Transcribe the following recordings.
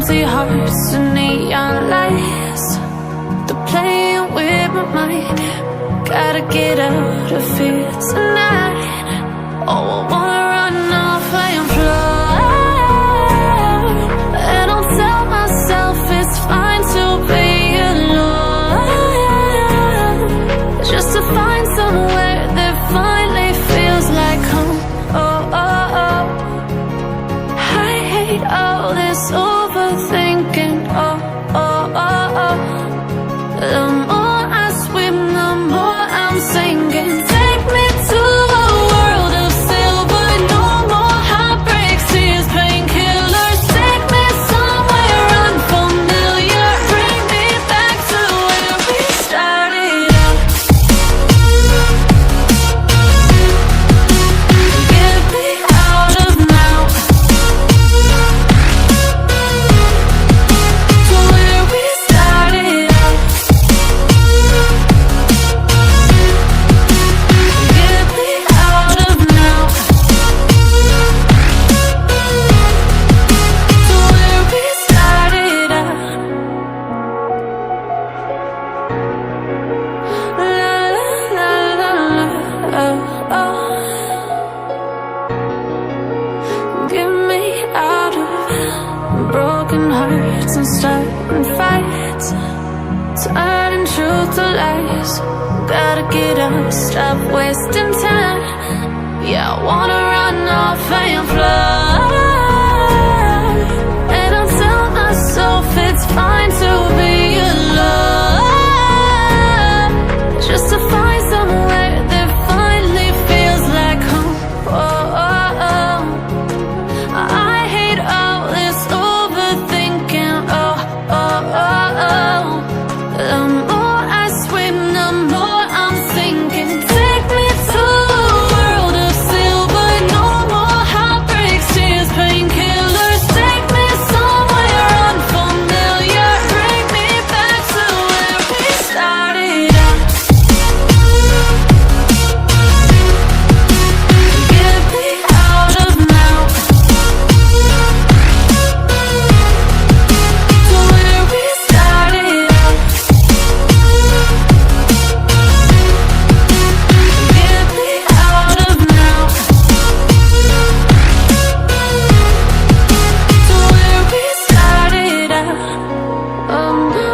Empty hearts and neon lights, they're playing with my mind. Gotta get out of here tonight. Oh, I wanna run off and fly, and I'll tell myself it's fine to be alone, just to find somewhere that finally feels like home. Oh, oh, oh. I hate all this overthinking. Oh, oh, oh, oh. The more I swim, the more I'm sinking. Take me to a world of silver, no more heartbreaks, tears, painkillers. Take me somewhere unfamiliar, bring me back to where we started out. Get me out of now, to where we started out. Get me out of now, to where we started out. La la la la, oh, oh. Get me out of broken hearts and starting fights, turning truth to lies. Gotta get up, stop wasting time. Yeah, I wanna run off and fly, and I'll tell myself it's fine to be alone, just to find somewhere that finally feels like home. Oh, oh, oh. I hate all this overthinking. Oh, oh, oh, oh. The more I swim, the more I'm sinking. Take me to a world of silver, no more heartbreaks, tears, painkillers. Take me somewhere unfamiliar, bring me back to where we started out. Get me out of now, to where we started out. Get me out of now, to where we started out. Oh, no.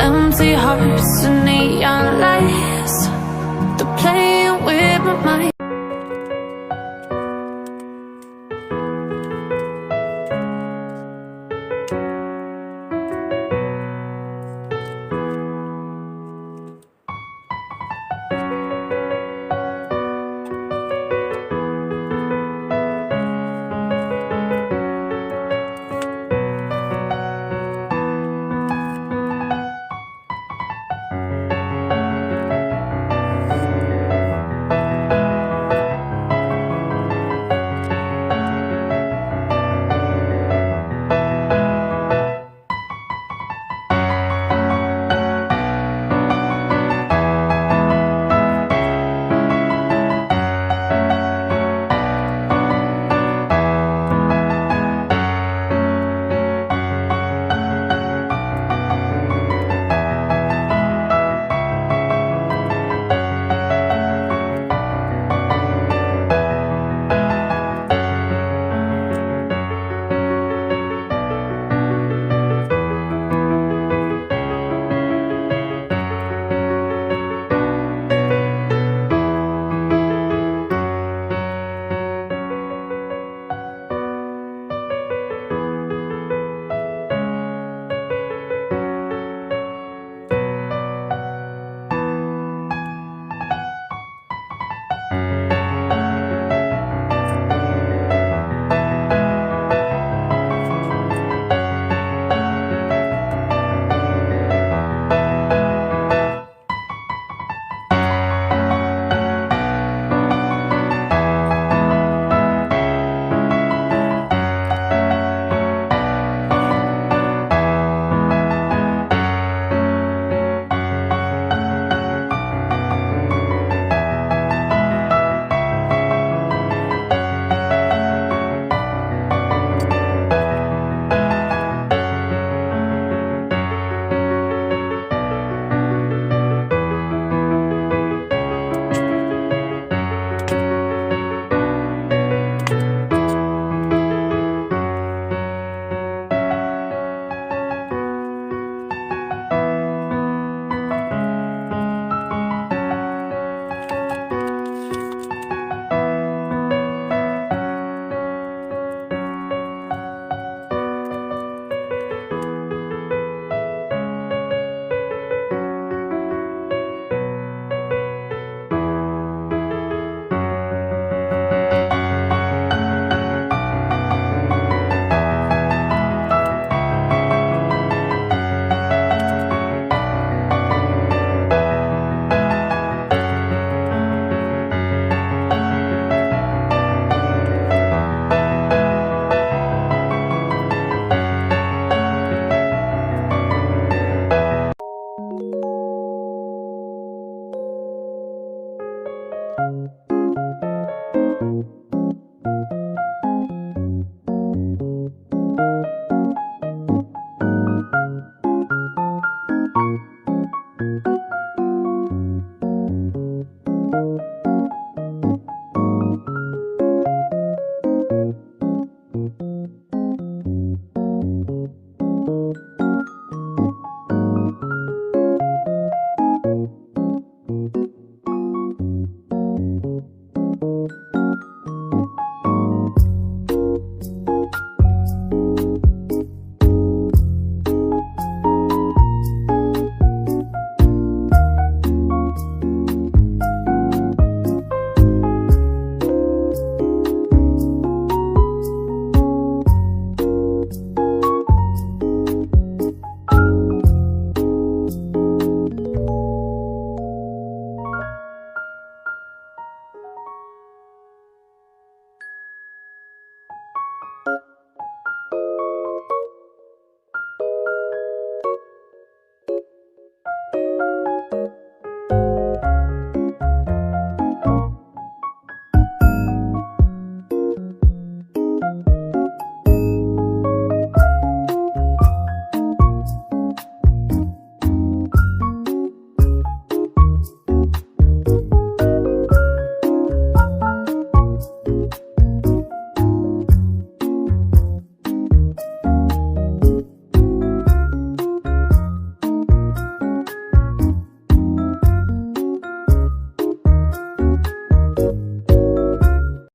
Empty hearts and neon lights, they're playing with my mind.